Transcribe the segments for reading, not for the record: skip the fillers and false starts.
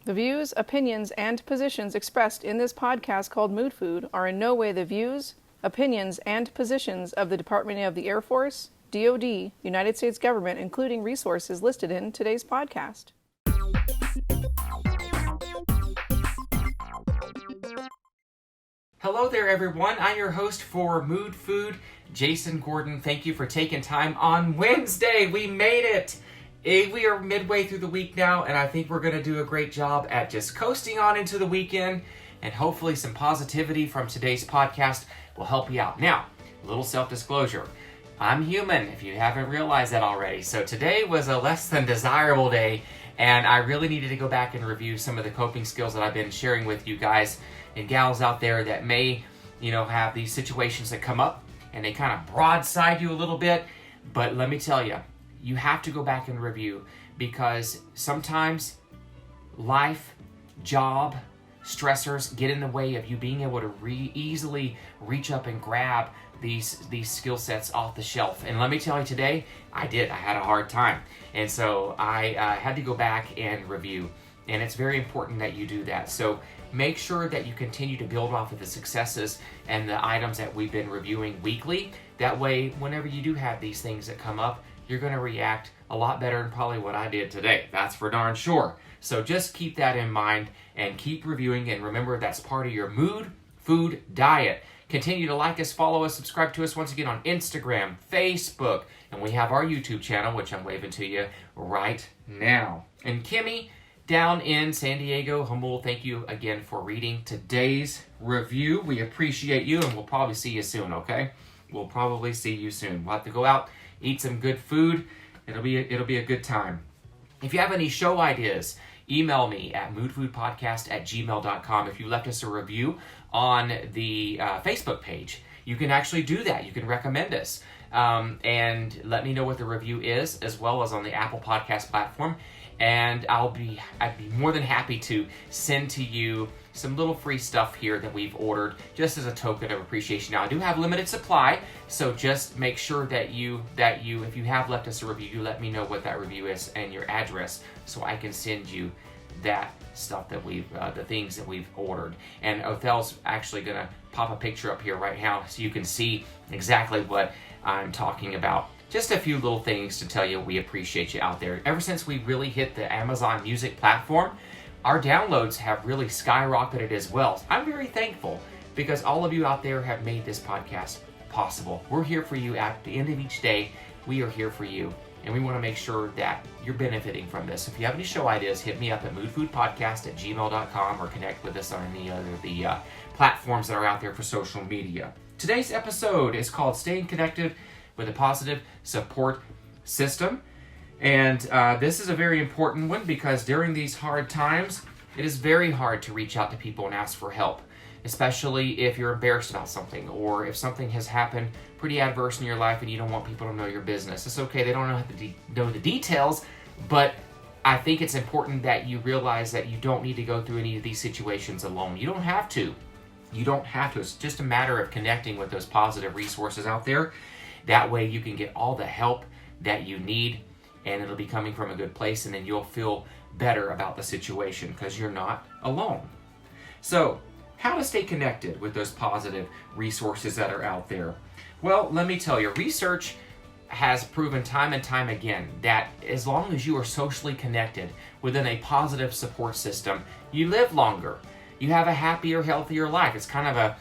The views, opinions, and positions expressed in this podcast called Mood Food are in no way the views, opinions, and positions of the Department of the Air Force, DoD, United States government, including resources listed in today's podcast. Hello there, everyone. I'm your host for Mood Food, Jason Gordon. Thank you for taking time on Wednesday. We made it. We are midway through the week now, and I think we're going to do a great job at just coasting on into the weekend, and hopefully some positivity from today's podcast will help you out. Now, a little self-disclosure. I'm human, if you haven't realized that already. So today was a less than desirable day, and I really needed to go back and review some of the coping skills that I've been sharing with you guys and gals out there that may, have these situations that come up and they kind of broadside you a little bit. But let me tell you, you have to go back and review, because sometimes life, job, stressors get in the way of you being able to easily reach up and grab these skill sets off the shelf. And let me tell you, today I had a hard time, and so I had to go back and review, and it's very important that you do that. So make sure that you continue to build off of the successes and the items that we've been reviewing weekly. That way, whenever you do have these things that come up, you're going to react a lot better than probably what I did today. That's for darn sure. So just keep that in mind and keep reviewing, and remember, that's part of your mood food diet. Continue to like us, follow us, subscribe to us once again on Instagram, Facebook, and we have our YouTube channel, which I'm waving to you right now. And Kimmy, down in San Diego, humble, thank you again for reading today's review. We appreciate you, and we'll probably see you soon, okay? We'll probably see you soon. We'll have to go out, eat some good food. It'll be a good time. If you have any show ideas, email me at moodfoodpodcast@gmail.com. If you left us a review on the Facebook page, you can actually do that. You can recommend us and let me know what the review is, as well as on the Apple Podcast platform. And I'd be more than happy to send to you some little free stuff here that we've ordered, just as a token of appreciation. Now, I do have limited supply, so just make sure that you, if you have left us a review, you let me know what that review is and your address, so I can send you that stuff that the things that we've ordered. And Othel's actually gonna pop a picture up here right now, so you can see exactly what I'm talking about. Just a few little things to tell you we appreciate you out there. Ever since we really hit the Amazon Music platform, our downloads have really skyrocketed as well. I'm very thankful, because all of you out there have made this podcast possible. We're here for you at the end of each day. We are here for you, and we want to make sure that you're benefiting from this. If you have any show ideas, hit me up at moodfoodpodcast@gmail.com or connect with us on any other of the platforms that are out there for social media. Today's episode is called Staying Connected with a Positive Support System. And this is a very important one, because during these hard times, it is very hard to reach out to people and ask for help, especially if you're embarrassed about something, or if something has happened pretty adverse in your life and you don't want people to know your business. It's okay, they don't know the details, but I think it's important that you realize that you don't need to go through any of these situations alone. You don't have to. You don't have to. It's just a matter of connecting with those positive resources out there. That way you can get all the help that you need, and it'll be coming from a good place, and then you'll feel better about the situation because you're not alone. So, how to stay connected with those positive resources that are out there? Well, let me tell you, research has proven time and time again that as long as you are socially connected within a positive support system, you live longer. You have a happier, healthier life. It's kind of a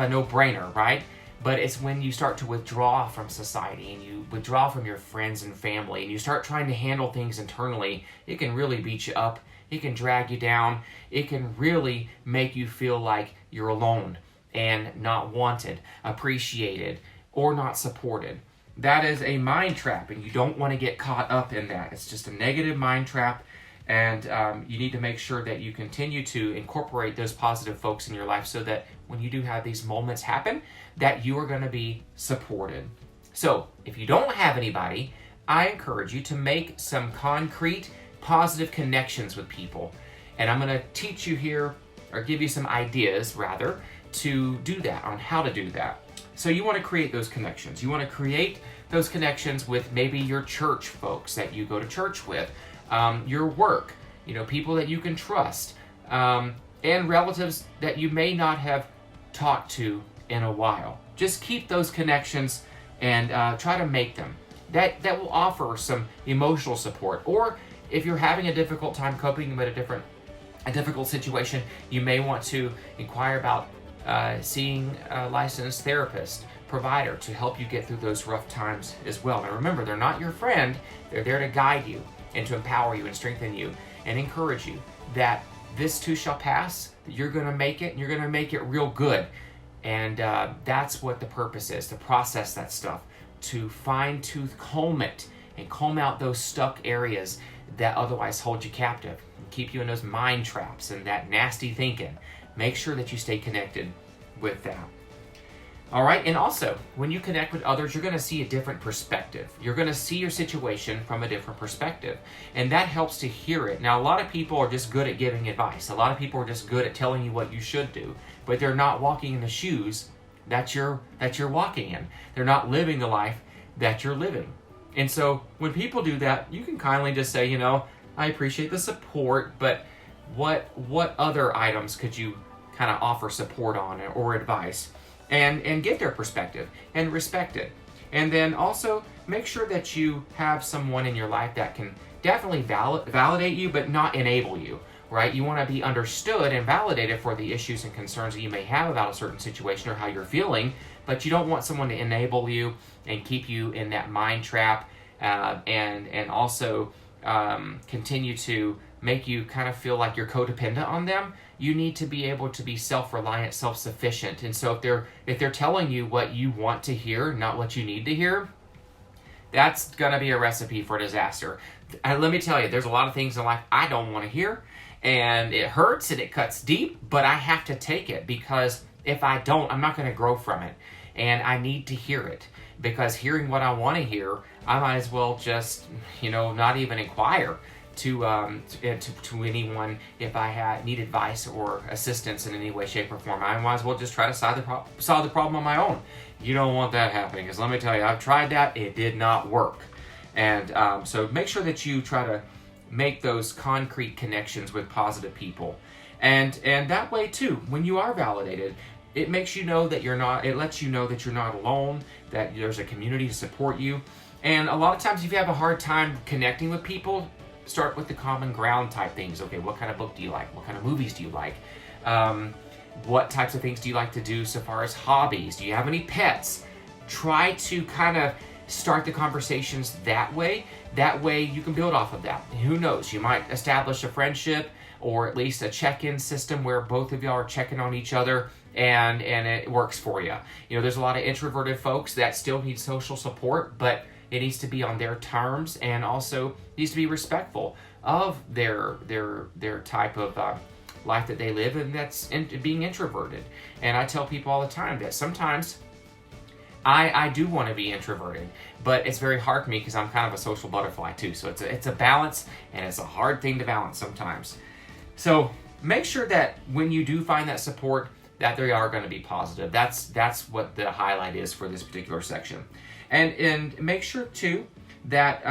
no-brainer, right? But it's when you start to withdraw from society and you withdraw from your friends and family and you start trying to handle things internally, it can really beat you up. It can drag you down. It can really make you feel like you're alone and not wanted, appreciated, or not supported. That is a mind trap, and you don't want to get caught up in that. It's just a negative mind trap, and you need to make sure that you continue to incorporate those positive folks in your life so that when you do have these moments happen, that you are going to be supported. So, if you don't have anybody, I encourage you to make some concrete, positive connections with people. And I'm going to teach you here, or give you some ideas, rather, to do that, on how to do that. So you want to create those connections. You want to create those connections with maybe your church folks that you go to church with, your work, people that you can trust, and relatives that you may not have talked to in a while. Just keep those connections and try to make them. That will offer some emotional support. Or if you're having a difficult time coping with a difficult situation, you may want to inquire about seeing a licensed therapist, provider, to help you get through those rough times as well. And remember, they're not your friend. They're there to guide you and to empower you and strengthen you and encourage you that this too shall pass, that you're going to make it, and you're going to make it real good. And that's what the purpose is, to process that stuff, to fine-tooth comb it and comb out those stuck areas that otherwise hold you captive and keep you in those mind traps and that nasty thinking. Make sure that you stay connected with that. All right, and also, when you connect with others, you're going to see a different perspective. You're going to see your situation from a different perspective, and that helps to hear it. Now, a lot of people are just good at giving advice. A lot of people are just good at telling you what you should do, but they're not walking in the shoes that you're walking in. They're not living the life that you're living. And so, when people do that, you can kindly just say, I appreciate the support, but what other items could you kind of offer support on or advice? And get their perspective and respect it. And then also make sure that you have someone in your life that can definitely validate you, but not enable you, right? You want to be understood and validated for the issues and concerns that you may have about a certain situation or how you're feeling, but you don't want someone to enable you and keep you in that mind trap, and also continue to make you kind of feel like you're codependent on them. You need to be able to be self-reliant, self-sufficient. And so if they're telling you what you want to hear, not what you need to hear, that's going to be a recipe for disaster. And let me tell you, there's a lot of things in life I don't want to hear, and it hurts and it cuts deep, but I have to take it, because if I don't, I'm not going to grow from it. And I need to hear it, because hearing what I want to hear, I might as well just, not even inquire to anyone if I need advice or assistance in any way, shape, or form. I might as well just try to solve the problem on my own. You don't want that happening, because let me tell you, I've tried that. It did not work. And so make sure that you try to make those concrete connections with positive people. And that way, too, when you are validated, it makes you know that it lets you know that you're not alone, that there's a community to support you. And a lot of times, if you have a hard time connecting with people, start with the common ground type things. Okay, what kind of book do you like? What kind of movies do you like? What types of things do you like to do so far as hobbies? Do you have any pets? Try to kind of start the conversations that way. That way you can build off of that. And who knows, you might establish a friendship or at least a check-in system where both of y'all are checking on each other, and it works for you. There's a lot of introverted folks that still need social support, but it needs to be on their terms, and also needs to be respectful of their type of life that they live, and that's being introverted. And I tell people all the time that sometimes I do want to be introverted, but it's very hard for me because I'm kind of a social butterfly too. So it's a balance, and it's a hard thing to balance sometimes. So make sure that when you do find that support, that they are going to be positive. That's what the highlight is for this particular section. And make sure, too, that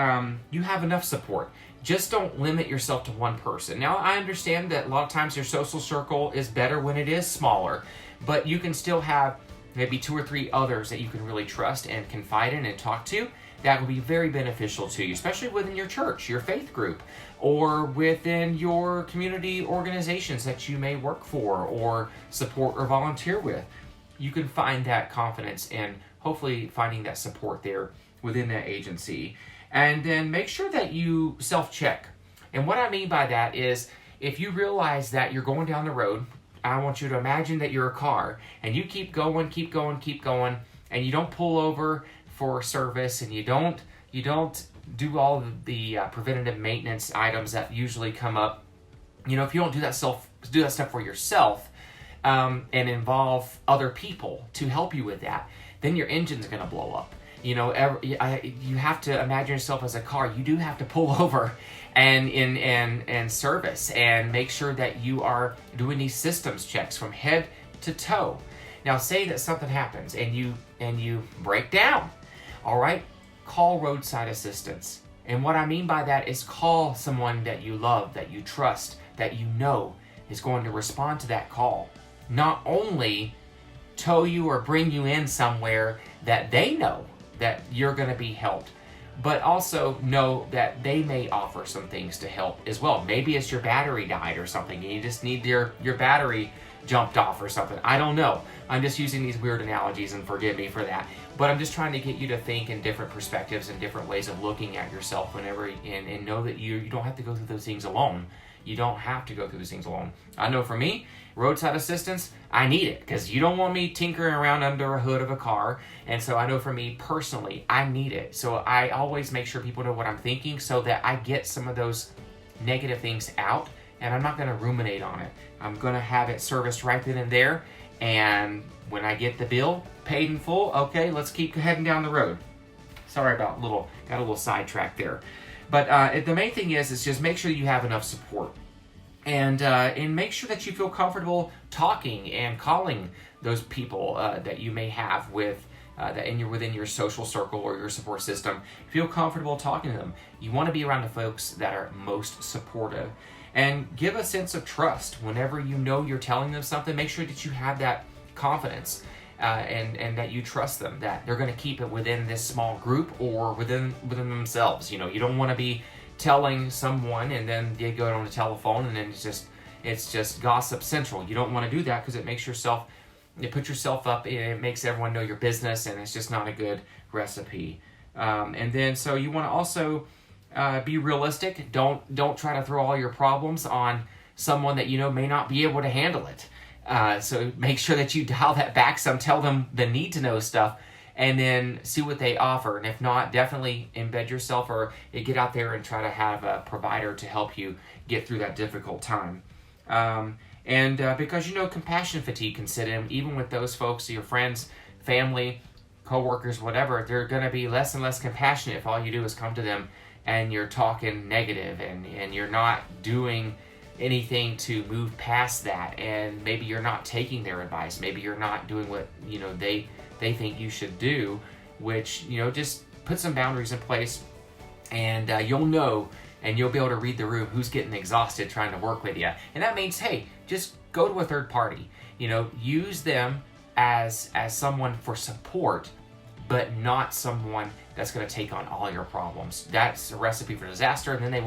you have enough support. Just don't limit yourself to one person. Now, I understand that a lot of times your social circle is better when it is smaller, but you can still have maybe 2 or 3 others that you can really trust and confide in and talk to. That will be very beneficial to you, especially within your church, your faith group, or within your community organizations that you may work for or support or volunteer with. You can find that confidence and hopefully finding that support there within that agency. And then make sure that you self-check. And what I mean by that is, if you realize that you're going down the road, I want you to imagine that you're a car, and you keep going, and you don't pull over for service, and you don't do all of the preventative maintenance items that usually come up. If you don't do that stuff for yourself, and involve other people to help you with that, then your engine's going to blow up. You have to imagine yourself as a car. You do have to pull over and service and make sure that you are doing these systems checks from head to toe. Now, say that something happens and you break down. All right, call roadside assistance And what I mean by that is call someone that you love, that you trust, that you know is going to respond to that call. Not only tow you or bring you in somewhere that they know that you're going to be helped, but also know that they may offer some things to help as well. Maybe it's your battery died or something, and you just need your battery jumped off or something. I don't know. I'm just using these weird analogies, and forgive me for that. But I'm just trying to get you to think in different perspectives and different ways of looking at yourself whenever, and know that you don't have to go through those things alone. You don't have to go through these things alone. I know for me, roadside assistance, I need it because you don't want me tinkering around under a hood of a car. And so I know for me personally, I need it. So I always make sure people know what I'm thinking so that I get some of those negative things out, and I'm not going to ruminate on it. I'm going to have it serviced right then and there. And when I get the bill paid in full, okay, let's keep heading down the road. Sorry about got a little sidetracked there. But the main thing is just make sure you have enough support. And make sure that you feel comfortable talking and calling those people that you may have with within your social circle or your support system. Feel comfortable talking to them. You want to be around the folks that are most supportive. And give a sense of trust. Whenever you know you're telling them something, make sure that you have that confidence and that you trust them, that they're going to keep it within this small group or within themselves. You know, you don't want to be telling someone and then they go on the telephone and then it's just gossip central. You don't want to do that because you put yourself up, it makes everyone know your business, and it's just not a good recipe. And then so you want to also be realistic. Don't try to throw all your problems on someone that you know may not be able to handle it. So make sure that you dial that back some, tell them the need to know stuff, and then see what they offer. And if not, definitely embed yourself or get out there and try to have a provider to help you get through that difficult time. Because compassion fatigue can set in, even with those folks, your friends, family, coworkers, whatever, they're going to be less and less compassionate if all you do is come to them and you're talking negative and you're not doing anything to move past that, and maybe you're not taking their advice, maybe you're not doing what they think you should do, which just put some boundaries in place, and you'll know, and you'll be able to read the room who's getting exhausted trying to work with you. And that means, hey, just go to a third party, use them as someone for support, but not someone that's going to take on all your problems. That's a recipe for disaster, and then they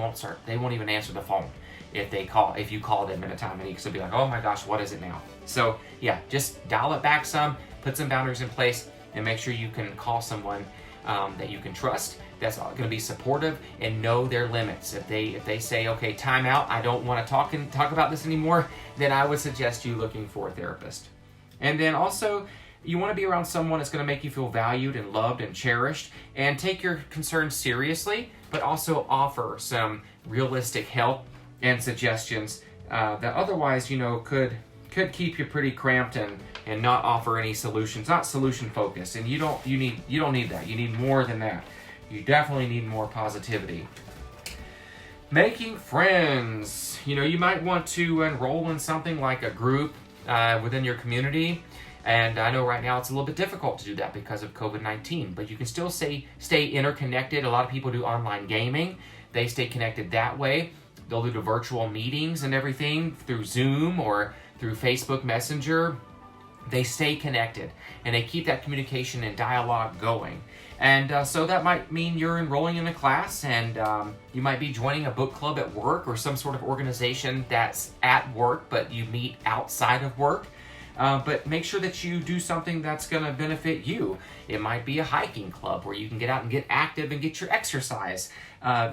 won't even answer the phone if you call them in a time of need, because they'll be like, oh my gosh, what is it now? So yeah, just dial it back some, put some boundaries in place, and make sure you can call someone that you can trust, that's going to be supportive and know their limits. If they say, okay, time out, I don't want to talk about this anymore, then I would suggest you looking for a therapist. And then also, you want to be around someone that's going to make you feel valued and loved and cherished, and take your concerns seriously, but also offer some realistic help and suggestions that otherwise, could keep you pretty cramped and not offer any solutions, not solution focused. And you don't need that. You need more than that. You definitely need more positivity. Making friends. You might want to enroll in something like a group within your community. And I know right now it's a little bit difficult to do that because of COVID-19, but you can still stay interconnected. A lot of people do online gaming. They stay connected that way. They'll do the virtual meetings and everything through Zoom or through Facebook Messenger. They stay connected and they keep that communication and dialogue going. And so that might mean you're enrolling in a class, and you might be joining a book club at work or some sort of organization that's at work, but you meet outside of work. But make sure that you do something that's going to benefit you. It might be a hiking club where you can get out and get active and get your exercise.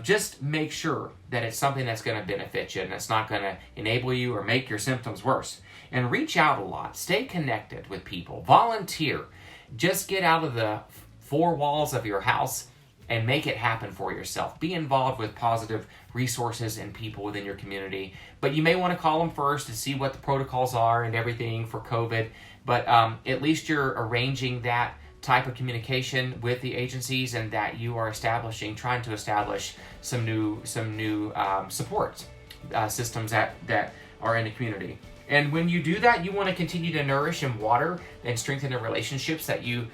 Just make sure that it's something that's going to benefit you and it's not going to enable you or make your symptoms worse. And reach out a lot. Stay connected with people. Volunteer. Just get out of the four walls of your house and make it happen for yourself. Be involved with positive resources and people within your community. But you may want to call them first to see what the protocols are and everything for COVID. But at least you're arranging that type of communication with the agencies, and that you are trying to establish some new support systems that are in the community. And when you do that, you want to continue to nourish and water and strengthen the relationships that you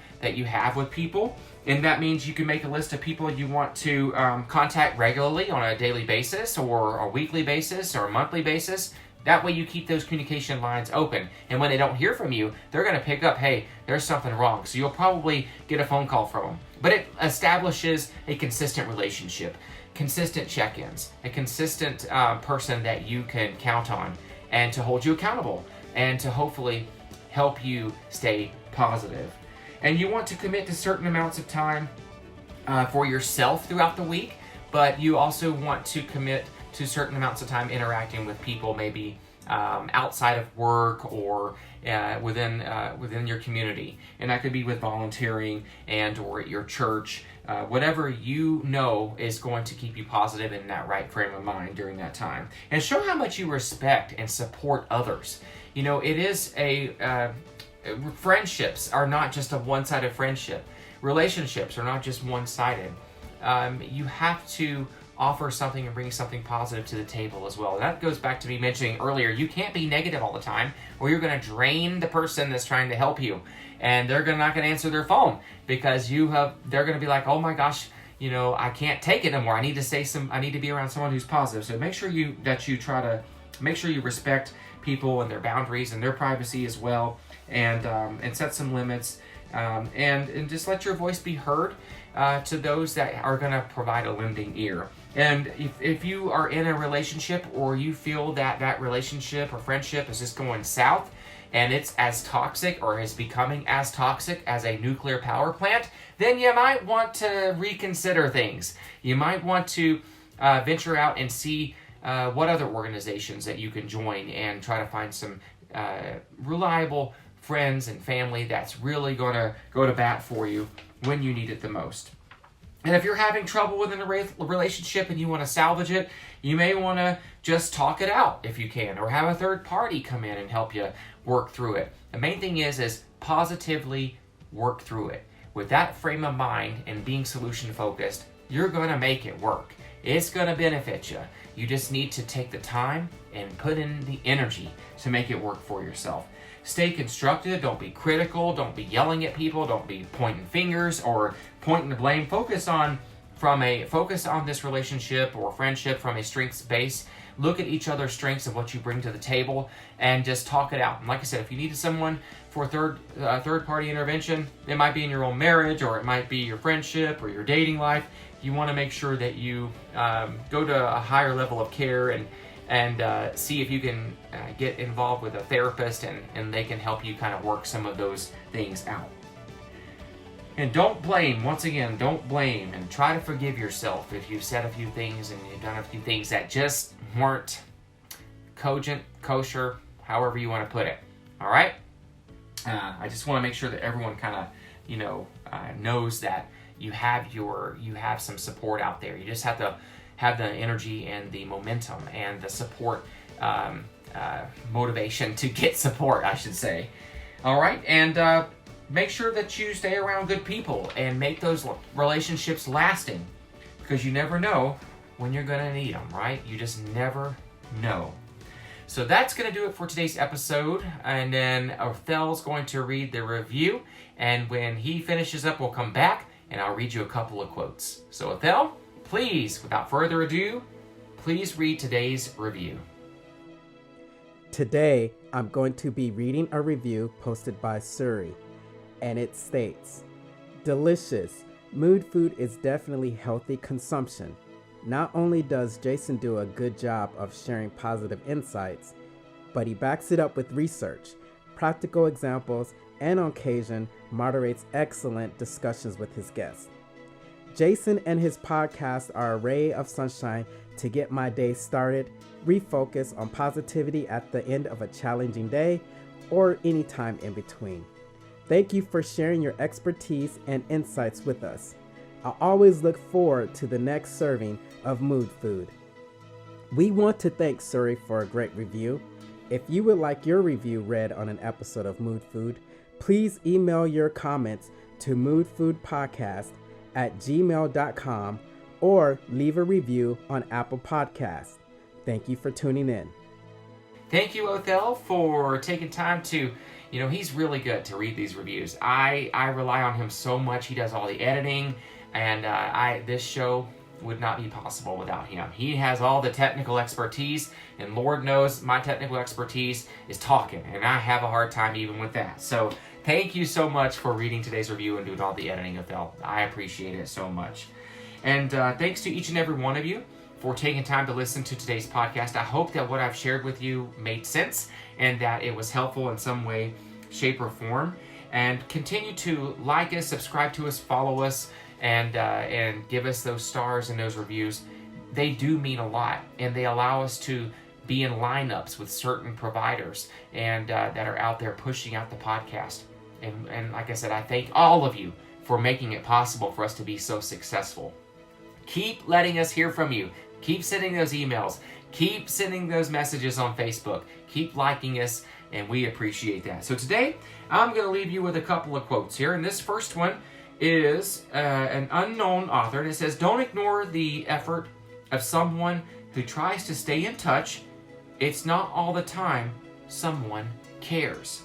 have with people. And that means you can make a list of people you want to contact regularly on a daily basis or a weekly basis or a monthly basis. That way you keep those communication lines open. And when they don't hear from you, they're going to pick up, hey, there's something wrong. So you'll probably get a phone call from them. But it establishes a consistent relationship, consistent check-ins, a consistent person that you can count on and to hold you accountable and to hopefully help you stay positive. And you want to commit to certain amounts of time for yourself throughout the week, but you also want to commit to certain amounts of time interacting with people, maybe outside of work or within your community. And that could be with volunteering and or at your church, whatever you know is going to keep you positive and in that right frame of mind during that time. And show how much you respect and support others. You know, it is friendships are not just a one-sided friendship. Relationships are not just one-sided. You have to offer something and bring something positive to the table as well. And that goes back to me mentioning earlier, you can't be negative all the time or you're going to drain the person that's trying to help you. And they're not going to answer their phone because they're going to be like, oh my gosh, you know, I can't take it anymore. I need to be around someone who's positive. So make sure you try to make sure you respect people and their boundaries and their privacy as well. And set some limits, and just let your voice be heard to those that are going to provide a lending ear. And if you are in a relationship or you feel that relationship or friendship is just going south and it's as toxic or is becoming as toxic as a nuclear power plant, then you might want to reconsider things. You might want to venture out and see what other organizations that you can join and try to find some reliable friends and family that's really going to go to bat for you when you need it the most. And if you're having trouble within a relationship and you want to salvage it, you may want to just talk it out if you can, or have a third party come in and help you work through it. The main thing is positively work through it. With that frame of mind and being solution focused, you're going to make it work. It's going to benefit you. You just need to take the time and put in the energy to make it work for yourself. Stay constructive. Don't be critical. Don't be yelling at people. Don't be pointing fingers or pointing the blame. Focus on this relationship or friendship from a strengths base. Look at each other's strengths and what you bring to the table and just talk it out. And like I said, if you needed someone for third party intervention, it might be in your own marriage or it might be your friendship or your dating life. You want to make sure that you go to a higher level of care and see if you can get involved with a therapist and they can help you kind of work some of those things out. And don't blame, once again, don't blame, and try to forgive yourself if you've said a few things and you've done a few things that just weren't cogent, kosher, however you want to put it. All right? I just want to make sure that everyone kind of, knows that you have some support out there. You just have to have the energy and the momentum and the support, motivation to get support, I should say. All right, and make sure that you stay around good people and make those relationships lasting, because you never know when you're going to need them, right? You just never know. So that's going to do it for today's episode, and then Othel's going to read the review, and when he finishes up, we'll come back and I'll read you a couple of quotes. So Othel, please, without further ado, please read today's review. Today, I'm going to be reading a review posted by Suri, and it states, "Delicious. Mood food is definitely healthy consumption. Not only does Jason do a good job of sharing positive insights, but he backs it up with research, practical examples, and on occasion moderates excellent discussions with his guests. Jason and his podcast are a ray of sunshine to get my day started, refocus on positivity at the end of a challenging day, or any time in between. Thank you for sharing your expertise and insights with us. I always look forward to the next serving of Mood Food." We want to thank Suri for a great review. If you would like your review read on an episode of Mood Food, please email your comments to moodfoodpodcast@gmail.com or leave a review on Apple Podcasts. Thank you for tuning in. Thank you, Othel, for taking time to, he's really good to read these reviews. I rely on him so much. He does all the editing, and this show would not be possible without him. He has all the technical expertise, and Lord knows my technical expertise is talking, and I have a hard time even with that. So thank you so much for reading today's review and doing all the editing, Othel. I appreciate it so much. And thanks to each and every one of you for taking time to listen to today's podcast. I hope that what I've shared with you made sense and that it was helpful in some way, shape, or form. And continue to like us, subscribe to us, follow us, and give us those stars and those reviews. They do mean a lot, and they allow us to be in lineups with certain providers and that are out there pushing out the podcast. And like I said, I thank all of you for making it possible for us to be so successful. Keep letting us hear from you. Keep sending those emails. Keep sending those messages on Facebook. Keep liking us, and we appreciate that. So today, I'm going to leave you with a couple of quotes here. And this first one is an unknown author, and it says, "Don't ignore the effort of someone who tries to stay in touch. It's not all the time someone cares."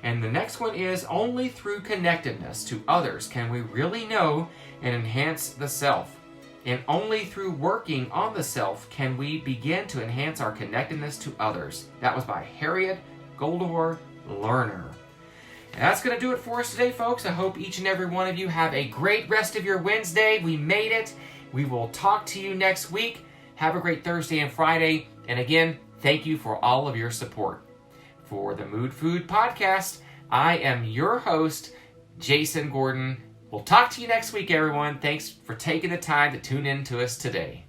And the next one is, "Only through connectedness to others can we really know and enhance the self. And only through working on the self can we begin to enhance our connectedness to others." That was by Harriet Goldor Lerner. And that's going to do it for us today, folks. I hope each and every one of you have a great rest of your Wednesday. We made it. We will talk to you next week. Have a great Thursday and Friday. And again, thank you for all of your support. For the Mood Food Podcast, I am your host, Jason Gordon. We'll talk to you next week, everyone. Thanks for taking the time to tune in to us today.